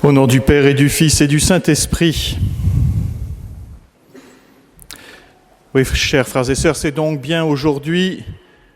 Au nom du Père et du Fils et du Saint-Esprit. Oui, chers frères et sœurs, c'est donc bien aujourd'hui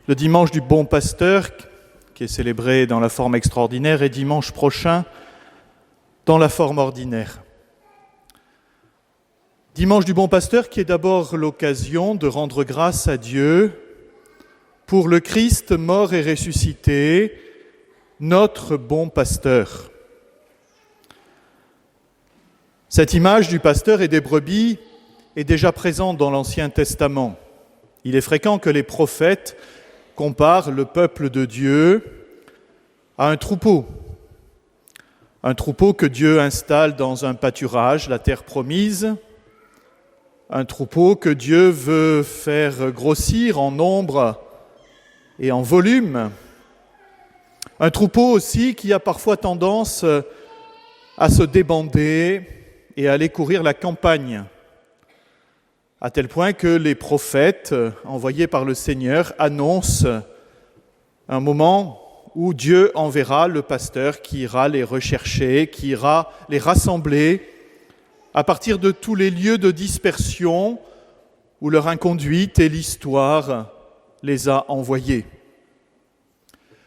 le dimanche du Bon Pasteur qui est célébré dans la forme extraordinaire et dimanche prochain dans la forme ordinaire. Dimanche du Bon Pasteur qui est d'abord l'occasion de rendre grâce à Dieu pour le Christ mort et ressuscité, notre bon pasteur. Cette image du pasteur et des brebis est déjà présente dans l'Ancien Testament. Il est fréquent que les prophètes comparent le peuple de Dieu à un troupeau que Dieu installe dans un pâturage, la terre promise, un troupeau que Dieu veut faire grossir en nombre et en volume, un troupeau aussi qui a parfois tendance à se débander et à aller courir la campagne, à tel point que les prophètes envoyés par le Seigneur annoncent un moment où Dieu enverra le pasteur qui ira les rechercher, qui ira les rassembler à partir de tous les lieux de dispersion où leur inconduite et l'histoire les a envoyés.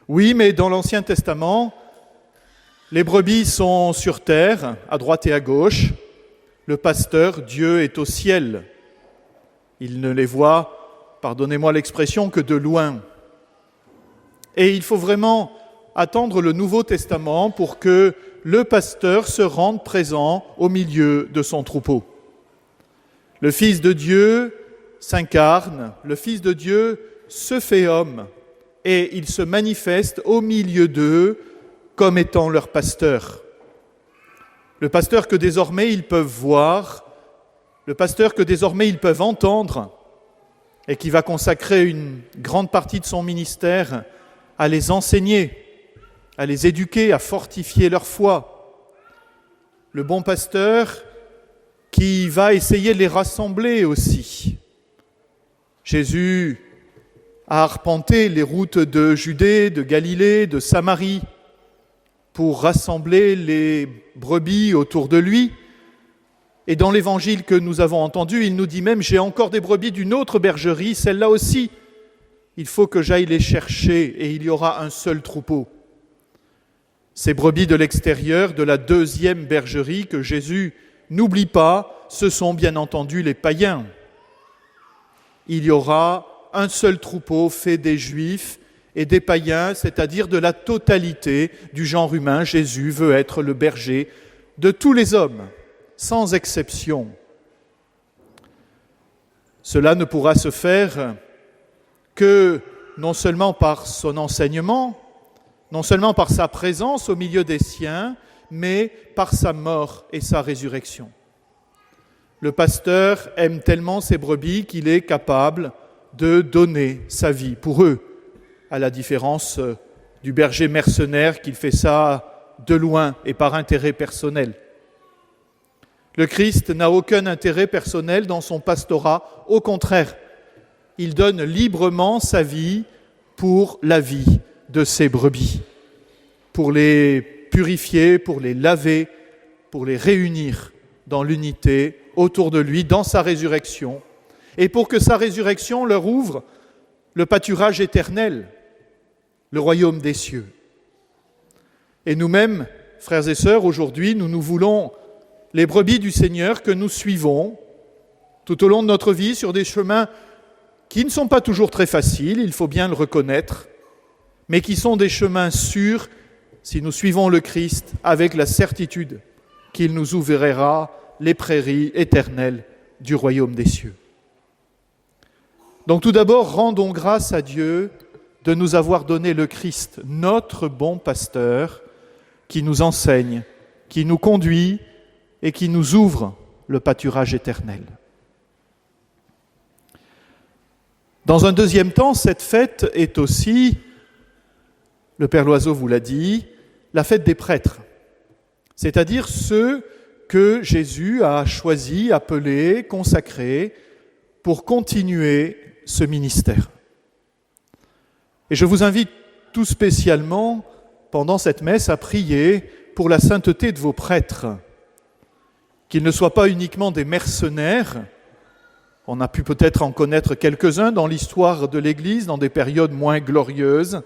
Oui, mais dans l'Ancien Testament, les brebis sont sur terre, à droite et à gauche. Le pasteur, Dieu, est au ciel. Il ne les voit, pardonnez-moi l'expression, que de loin. Et il faut vraiment attendre le Nouveau Testament pour que le pasteur se rende présent au milieu de son troupeau. Le Fils de Dieu s'incarne, le Fils de Dieu se fait homme et il se manifeste au milieu d'eux comme étant leur pasteur. Le pasteur que désormais ils peuvent voir, le pasteur que désormais ils peuvent entendre et qui va consacrer une grande partie de son ministère à les enseigner, à les éduquer, à fortifier leur foi. Le bon pasteur qui va essayer de les rassembler aussi. Jésus a arpenté les routes de Judée, de Galilée, de Samarie pour rassembler les brebis autour de lui. Et dans l'évangile que nous avons entendu, il nous dit même « J'ai encore des brebis d'une autre bergerie, celle-là aussi, il faut que j'aille les chercher et il y aura un seul troupeau. » Ces brebis de l'extérieur, de la deuxième bergerie que Jésus n'oublie pas, ce sont bien entendu les païens. Il y aura un seul troupeau fait des Juifs et des païens, c'est-à-dire de la totalité du genre humain. Jésus veut être le berger de tous les hommes, sans exception. Cela ne pourra se faire que non seulement par son enseignement, non seulement par sa présence au milieu des siens, mais par sa mort et sa résurrection. Le pasteur aime tellement ses brebis qu'il est capable de donner sa vie pour eux, à la différence du berger mercenaire qui fait ça de loin et par intérêt personnel. Le Christ n'a aucun intérêt personnel dans son pastorat, au contraire, il donne librement sa vie pour la vie de ses brebis, pour les purifier, pour les laver, pour les réunir dans l'unité autour de lui, dans sa résurrection, et pour que sa résurrection leur ouvre le pâturage éternel, le royaume des cieux. Et nous-mêmes, frères et sœurs, aujourd'hui, nous voulons les brebis du Seigneur que nous suivons tout au long de notre vie sur des chemins qui ne sont pas toujours très faciles, il faut bien le reconnaître, mais qui sont des chemins sûrs si nous suivons le Christ avec la certitude qu'il nous ouvrira les prairies éternelles du royaume des cieux. Donc tout d'abord, rendons grâce à Dieu de nous avoir donné le Christ, notre bon pasteur, qui nous enseigne, qui nous conduit et qui nous ouvre le pâturage éternel. Dans un deuxième temps, cette fête est aussi, le Père Loiseau vous l'a dit, la fête des prêtres, c'est-à-dire ceux que Jésus a choisis, appelés, consacrés pour continuer ce ministère. Et je vous invite tout spécialement, pendant cette messe, à prier pour la sainteté de vos prêtres, qu'ils ne soient pas uniquement des mercenaires. On a pu peut-être en connaître quelques-uns dans l'histoire de l'Église, dans des périodes moins glorieuses,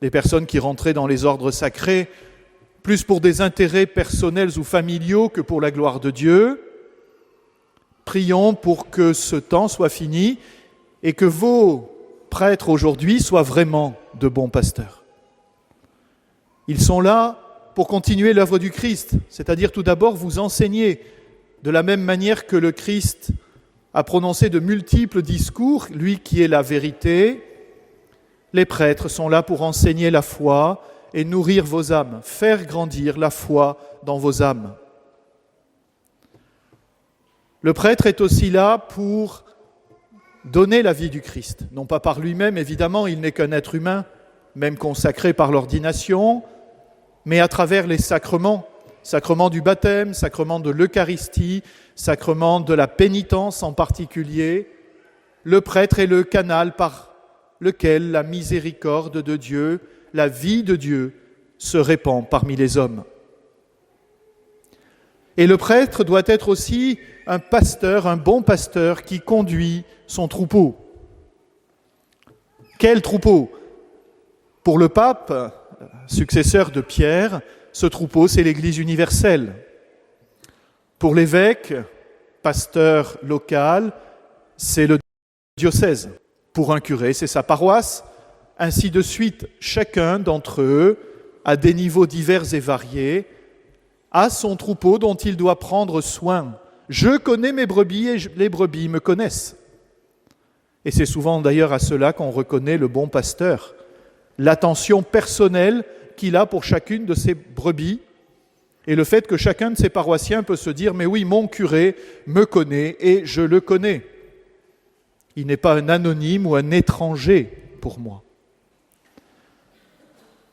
des personnes qui rentraient dans les ordres sacrés plus pour des intérêts personnels ou familiaux que pour la gloire de Dieu. Prions pour que ce temps soit fini et que vos prêtres aujourd'hui soient vraiment de bons pasteurs. Ils sont là pour continuer l'œuvre du Christ, c'est-à-dire tout d'abord vous enseigner de la même manière que le Christ a prononcé de multiples discours, lui qui est la vérité. Les prêtres sont là pour enseigner la foi et nourrir vos âmes, faire grandir la foi dans vos âmes. Le prêtre est aussi là pour donner la vie du Christ, non pas par lui-même, évidemment, il n'est qu'un être humain, même consacré par l'ordination, mais à travers les sacrements, sacrement du baptême, sacrement de l'Eucharistie, sacrement de la pénitence en particulier. Le prêtre est le canal par lequel la miséricorde de Dieu, la vie de Dieu se répand parmi les hommes. Et le prêtre doit être aussi un pasteur, un bon pasteur qui conduit son troupeau. Quel troupeau ? Pour le pape, successeur de Pierre, ce troupeau, c'est l'Église universelle. Pour l'évêque, pasteur local, c'est le diocèse. Pour un curé, c'est sa paroisse. Ainsi de suite, chacun d'entre eux, à des niveaux divers et variés, a son troupeau dont il doit prendre soin. Je connais mes brebis et les brebis me connaissent. Et c'est souvent d'ailleurs à cela qu'on reconnaît le bon pasteur, l'attention personnelle qu'il a pour chacune de ses brebis et le fait que chacun de ses paroissiens peut se dire « mais oui, mon curé me connaît et je le connais. Il n'est pas un anonyme ou un étranger pour moi. »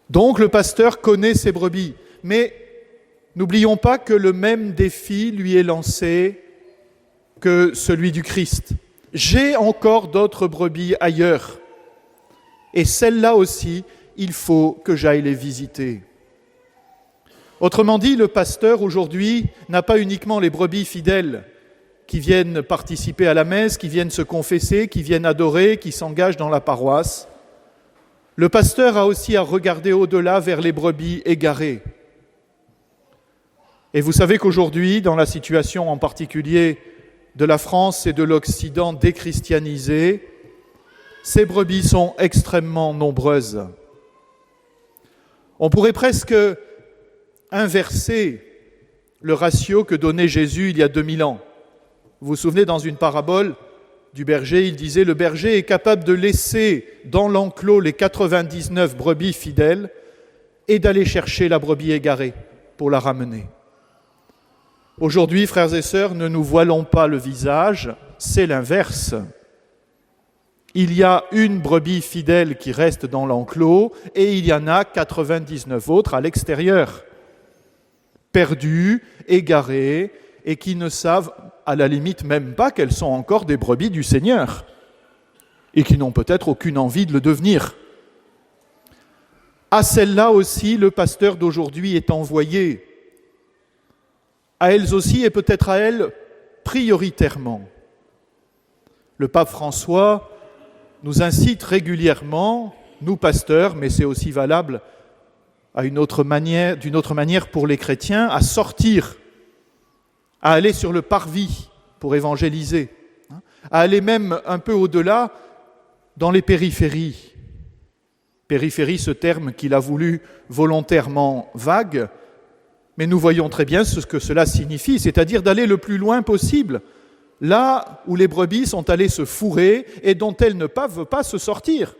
Donc le pasteur connaît ses brebis, mais n'oublions pas que le même défi lui est lancé que celui du Christ. J'ai encore d'autres brebis ailleurs, et celles-là aussi, il faut que j'aille les visiter. Autrement dit, le pasteur aujourd'hui n'a pas uniquement les brebis fidèles qui viennent participer à la messe, qui viennent se confesser, qui viennent adorer, qui s'engagent dans la paroisse. Le pasteur a aussi à regarder au-delà vers les brebis égarées. Et vous savez qu'aujourd'hui, dans la situation en particulier de la France et de l'Occident déchristianisé, ces brebis sont extrêmement nombreuses. On pourrait presque inverser le ratio que donnait Jésus il y a 2000 ans. Vous vous souvenez, dans une parabole du berger, il disait « Le berger est capable de laisser dans l'enclos les 99 brebis fidèles et d'aller chercher la brebis égarée pour la ramener. » Aujourd'hui, frères et sœurs, ne nous voilons pas le visage, c'est l'inverse. Il y a une brebis fidèle qui reste dans l'enclos et il y en a 99 autres à l'extérieur, perdues, égarées et qui ne savent à la limite même pas qu'elles sont encore des brebis du Seigneur et qui n'ont peut-être aucune envie de le devenir. À celles-là aussi, le pasteur d'aujourd'hui est envoyé. À elles aussi et peut-être à elles prioritairement. Le pape François nous incite régulièrement, nous pasteurs, mais c'est aussi valable d'une autre manière pour les chrétiens, à sortir, à aller sur le parvis pour évangéliser, à aller même un peu au-delà dans les périphéries. Périphérie, ce terme qu'il a voulu volontairement vague, mais nous voyons très bien ce que cela signifie, c'est-à-dire d'aller le plus loin possible, là où les brebis sont allées se fourrer et dont elles ne peuvent pas se sortir,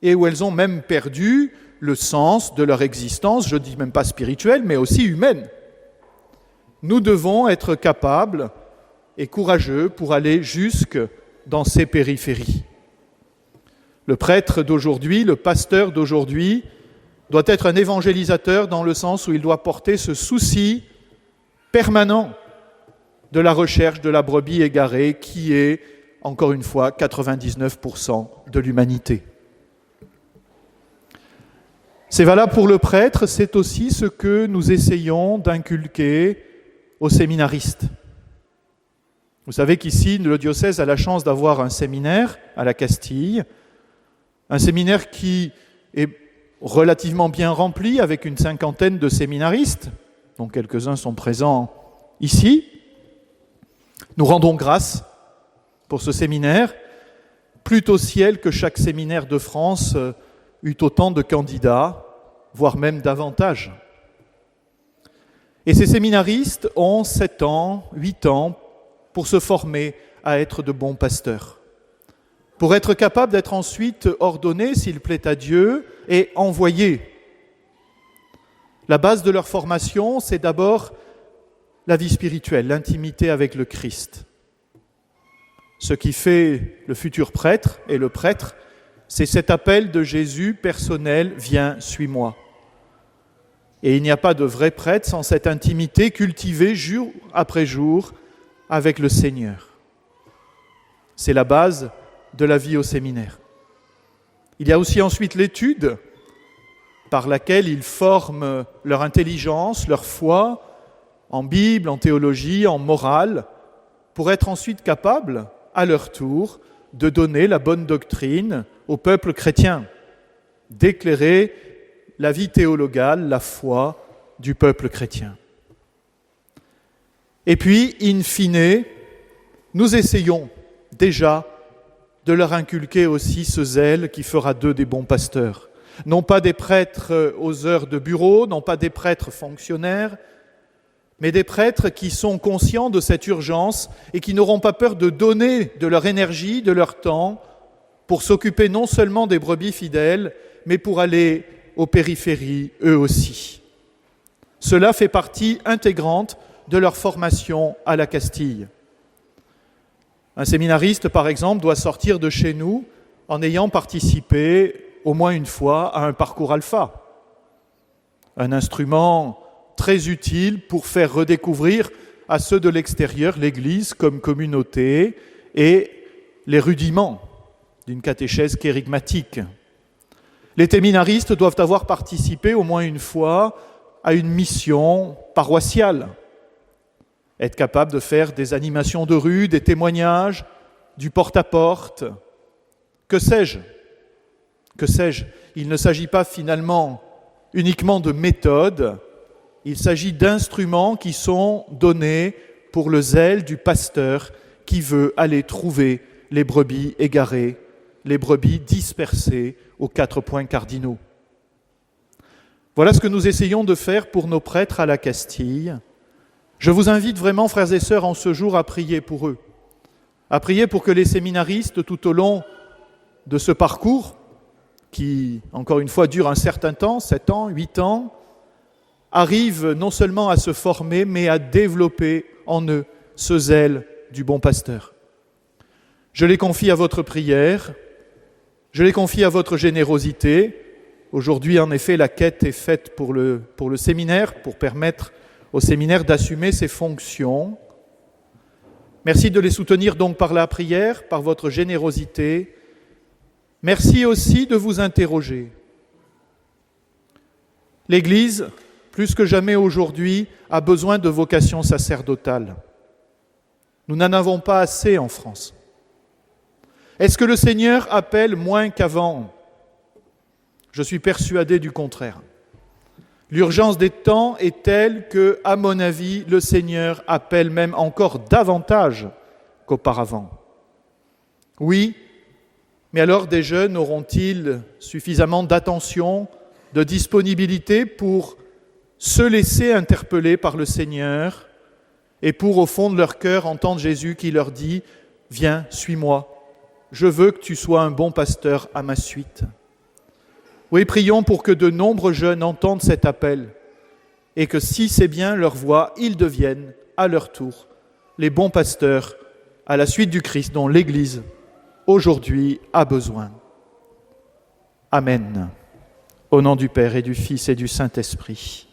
et où elles ont même perdu le sens de leur existence, je ne dis même pas spirituelle, mais aussi humaine. Nous devons être capables et courageux pour aller jusque dans ces périphéries. Le prêtre d'aujourd'hui, le pasteur d'aujourd'hui, doit être un évangélisateur dans le sens où il doit porter ce souci permanent de la recherche de la brebis égarée qui est, encore une fois, 99% de l'humanité. C'est valable pour le prêtre, c'est aussi ce que nous essayons d'inculquer aux séminaristes. Vous savez qu'ici, le diocèse a la chance d'avoir un séminaire à la Castille, un séminaire qui est relativement bien rempli avec une 50aine de séminaristes, dont quelques-uns sont présents ici. Nous rendons grâce pour ce séminaire. Plût au ciel que chaque séminaire de France eût autant de candidats, voire même davantage. Et ces séminaristes ont 7 ans, 8 ans pour se former à être de bons pasteurs, pour être capables d'être ensuite ordonnés, s'il plaît à Dieu, et envoyés. La base de leur formation, c'est d'abord la vie spirituelle, l'intimité avec le Christ. Ce qui fait le futur prêtre et le prêtre, c'est cet appel de Jésus personnel, viens, suis-moi. Et il n'y a pas de vrai prêtre sans cette intimité cultivée jour après jour avec le Seigneur. C'est la base de la vie au séminaire. Il y a aussi ensuite l'étude par laquelle ils forment leur intelligence, leur foi, en Bible, en théologie, en morale, pour être ensuite capables, à leur tour, de donner la bonne doctrine au peuple chrétien, d'éclairer la vie théologale, la foi du peuple chrétien. Et puis, in fine, nous essayons déjà de leur inculquer aussi ce zèle qui fera d'eux des bons pasteurs. Non pas des prêtres aux heures de bureau, non pas des prêtres fonctionnaires, mais des prêtres qui sont conscients de cette urgence et qui n'auront pas peur de donner de leur énergie, de leur temps, pour s'occuper non seulement des brebis fidèles, mais pour aller aux périphéries eux aussi. Cela fait partie intégrante de leur formation à la Castille. Un séminariste, par exemple, doit sortir de chez nous en ayant participé au moins une fois à un parcours alpha, un instrument très utile pour faire redécouvrir à ceux de l'extérieur l'Église comme communauté et les rudiments d'une catéchèse kérygmatique. Les séminaristes doivent avoir participé au moins une fois à une mission paroissiale, être capable de faire des animations de rue, des témoignages, du porte-à-porte. Que sais-je ? Il ne s'agit pas finalement uniquement de méthodes, il s'agit d'instruments qui sont donnés pour le zèle du pasteur qui veut aller trouver les brebis égarées, les brebis dispersées aux 4 points cardinaux. Voilà ce que nous essayons de faire pour nos prêtres à la Castille. Je vous invite vraiment, frères et sœurs, en ce jour à prier pour eux, à prier pour que les séminaristes, tout au long de ce parcours, qui, encore une fois, dure un certain temps, 7 ans, 8 ans, arrivent non seulement à se former, mais à développer en eux ce zèle du bon pasteur. Je les confie à votre prière, je les confie à votre générosité. Aujourd'hui, en effet, la quête est faite pour le séminaire, pour permettre au séminaire d'assumer ses fonctions. Merci de les soutenir donc par la prière, par votre générosité. Merci aussi de vous interroger. L'Église, plus que jamais aujourd'hui, a besoin de vocation sacerdotale. Nous n'en avons pas assez en France. Est-ce que le Seigneur appelle moins qu'avant ? Je suis persuadé du contraire. L'urgence des temps est telle que, à mon avis, le Seigneur appelle même encore davantage qu'auparavant. Oui, mais alors des jeunes auront-ils suffisamment d'attention, de disponibilité pour se laisser interpeller par le Seigneur et pour, au fond de leur cœur, entendre Jésus qui leur dit « Viens, suis-moi, je veux que tu sois un bon pasteur à ma suite ». Oui, prions pour que de nombreux jeunes entendent cet appel et que, si c'est bien leur voix, ils deviennent, à leur tour, les bons pasteurs à la suite du Christ dont l'Église, aujourd'hui, a besoin. Amen. Au nom du Père et du Fils et du Saint-Esprit.